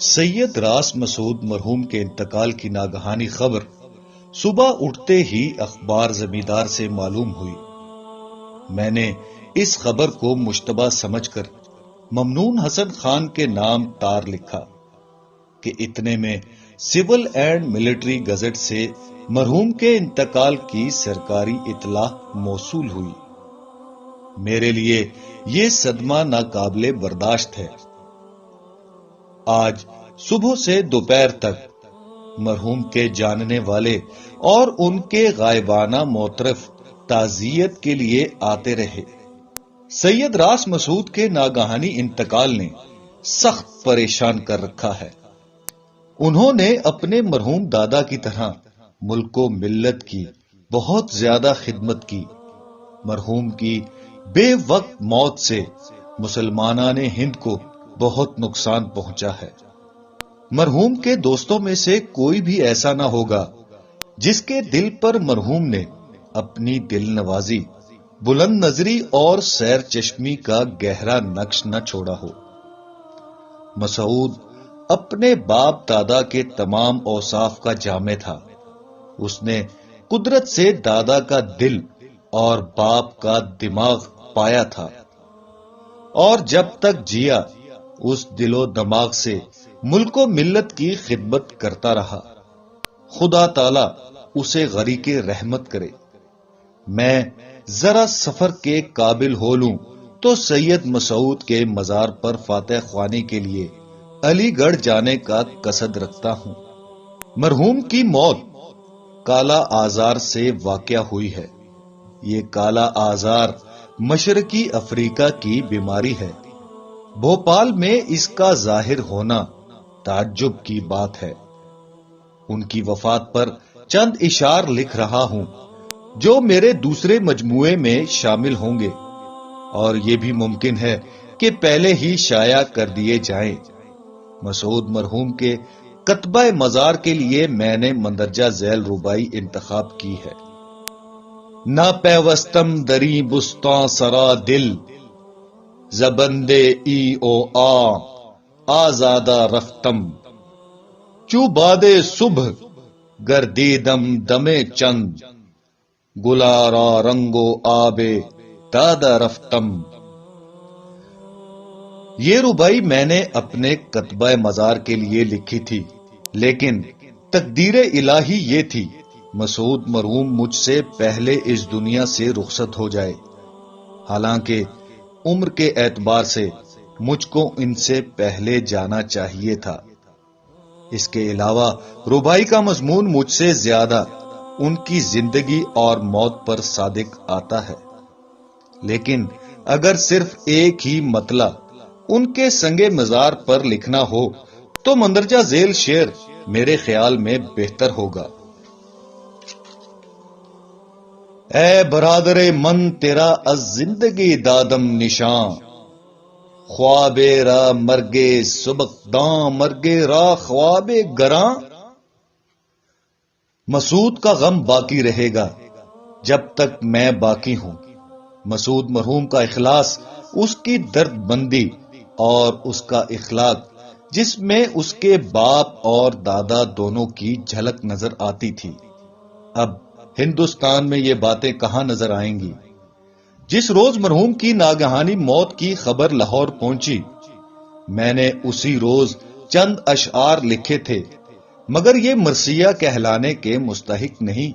سید راس مسعود مرحوم کے انتقال کی ناگہانی خبر صبح اٹھتے ہی اخبار زمیندار سے معلوم ہوئی۔ میں نے اس خبر کو مشتبہ سمجھ کر ممنون حسن خان کے نام تار لکھا کہ اتنے میں سول اینڈ ملٹری گزٹ سے مرحوم کے انتقال کی سرکاری اطلاع موصول ہوئی۔ میرے لیے یہ صدمہ ناقابل برداشت ہے۔ آج صبح سے دوپہر تک مرحوم کے جاننے والے اور ان کے غائبانہ معترف تعزیت کے لیے آتے رہے۔ سید راس مسعود کے ناگہانی انتقال نے سخت پریشان کر رکھا ہے۔ انہوں نے اپنے مرحوم دادا کی طرح ملک و ملت کی بہت زیادہ خدمت کی۔ مرحوم کی بے وقت موت سے مسلمانان ہند کو بہت نقصان پہنچا ہے۔ مرحوم کے دوستوں میں سے کوئی بھی ایسا نہ ہوگا جس کے دل پر مرحوم نے اپنی دل نوازی، بلند نظری اور سیر چشمی کا گہرا نقش نہ چھوڑا ہو۔ مسعود اپنے باپ دادا کے تمام اوصاف کا جامع تھا۔ اس نے قدرت سے دادا کا دل اور باپ کا دماغ پایا تھا، اور جب تک جیا اس دل و دماغ سے ملک و ملت کی خدمت کرتا رہا۔ خدا تعالی اسے غریق رحمت کرے۔ میں ذرا سفر کے قابل ہو لوں تو سید مسعود کے مزار پر فاتح خوانی کے لیے علی گڑھ جانے کا قصد رکھتا ہوں۔ مرحوم کی موت کالا آزار سے واقع ہوئی ہے۔ یہ کالا آزار مشرقی افریقہ کی بیماری ہے۔ بھوپال میں اس کا ظاہر ہونا تعجب کی بات ہے۔ ان کی وفات پر چند اشعار لکھ رہا ہوں جو میرے دوسرے مجموعے میں شامل ہوں گے، اور یہ بھی ممکن ہے کہ پہلے ہی شائع کر دیے جائیں۔ مسعود مرحوم کے کتبہ مزار کے لیے میں نے مندرجہ ذیل ربائی انتخاب کی ہے۔ نہ پیوستم دری بستاں سرا دل، زبندے ای او آزادہ رفتم، چو باد صبح گردیدم دمے چند، گلارا رنگو آبے دادا رفتم۔ یہ ربائی میں نے اپنے کتبہ مزار کے لیے لکھی تھی، لیکن تقدیر الہی یہ تھی مسعود مرحوم مجھ سے پہلے اس دنیا سے رخصت ہو جائے۔ حالانکہ عمر کے اعتبار سے مجھ کو ان سے پہلے جانا چاہیے تھا۔ اس کے علاوہ ربائی کا مضمون مجھ سے زیادہ ان کی زندگی اور موت پر صادق آتا ہے، لیکن اگر صرف ایک ہی مطلع ان کے سنگ مزار پر لکھنا ہو تو مندرجہ ذیل شعر میرے خیال میں بہتر ہوگا۔ اے برادر من تیرا از زندگی دادم نشان، خواب را مرگے سبک داں مرگے را خواب گراں۔ مسعود کا غم باقی رہے گا جب تک میں باقی ہوں۔ مسعود مرحوم کا اخلاص، اس کی درد بندی اور اس کا اخلاق، جس میں اس کے باپ اور دادا دونوں کی جھلک نظر آتی تھی، اب ہندوستان میں یہ باتیں کہاں نظر آئیں گی؟ جس روز مرحوم کی ناگہانی موت کی خبر لاہور پہنچی، میں نے اسی روز چند اشعار لکھے تھے، مگر یہ مرثیہ کہلانے کے مستحق نہیں۔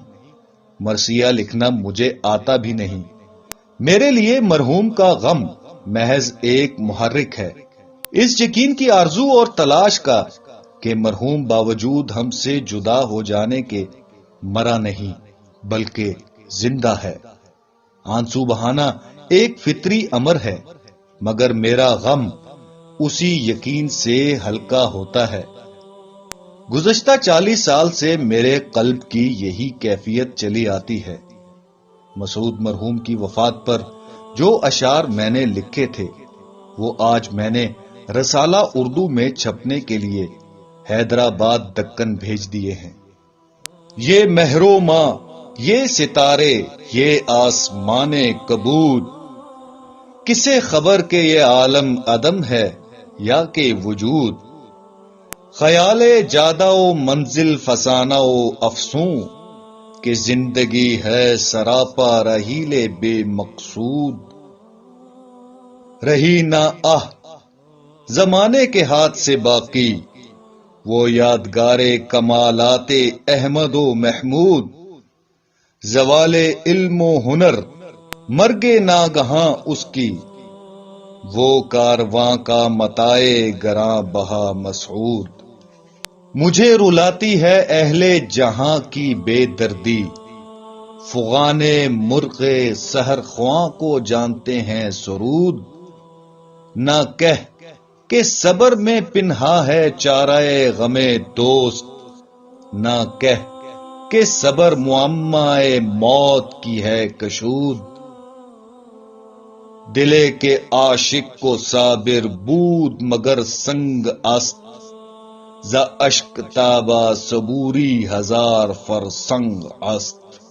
مرثیہ لکھنا مجھے آتا بھی نہیں۔ میرے لیے مرحوم کا غم محض ایک محرک ہے، اس یقین کی آرزو اور تلاش کا کہ مرحوم باوجود ہم سے جدا ہو جانے کے مرا نہیں بلکہ زندہ ہے۔ آنسو بہانا ایک فطری امر ہے، مگر میرا غم اسی یقین سے ہلکا ہوتا ہے۔ گزشتہ 40 سال سے میرے قلب کی یہی کیفیت چلی آتی ہے۔ مسعود مرحوم کی وفات پر جو اشعار میں نے لکھے تھے، وہ آج میں نے رسالہ اردو میں چھپنے کے لیے حیدرآباد دکن بھیج دیے ہیں۔ یہ مہرو ماں، یہ ستارے، یہ آسمان کبود، کسے خبر کہ یہ عالم عدم ہے یا کہ وجود، خیال جادہ و منزل فسانہ و افسوں کہ زندگی ہے سراپا رحیل بے مقصود. رہی نہ آہ زمانے کے ہاتھ سے باقی وہ یادگار کمالات احمد و محمود. زوال علم و ہنر مرگ ناگہاں اس کی وہ کارواں کا متاع گراں بہا مسعود. مجھے رلاتی ہے اہل جہاں کی بے دردی فغان مرغ سحر خواں کو جانتے ہیں سرود. نہ کہہ کہ صبر میں پنہا ہے چارہ غم دوست نہ کہہ کہ صبر معمہ موت کی ہے کشود. دلے کے عاشق کو صابر بود مگر سنگ است ز اشک تابا صبوری ہزار فرسنگ است.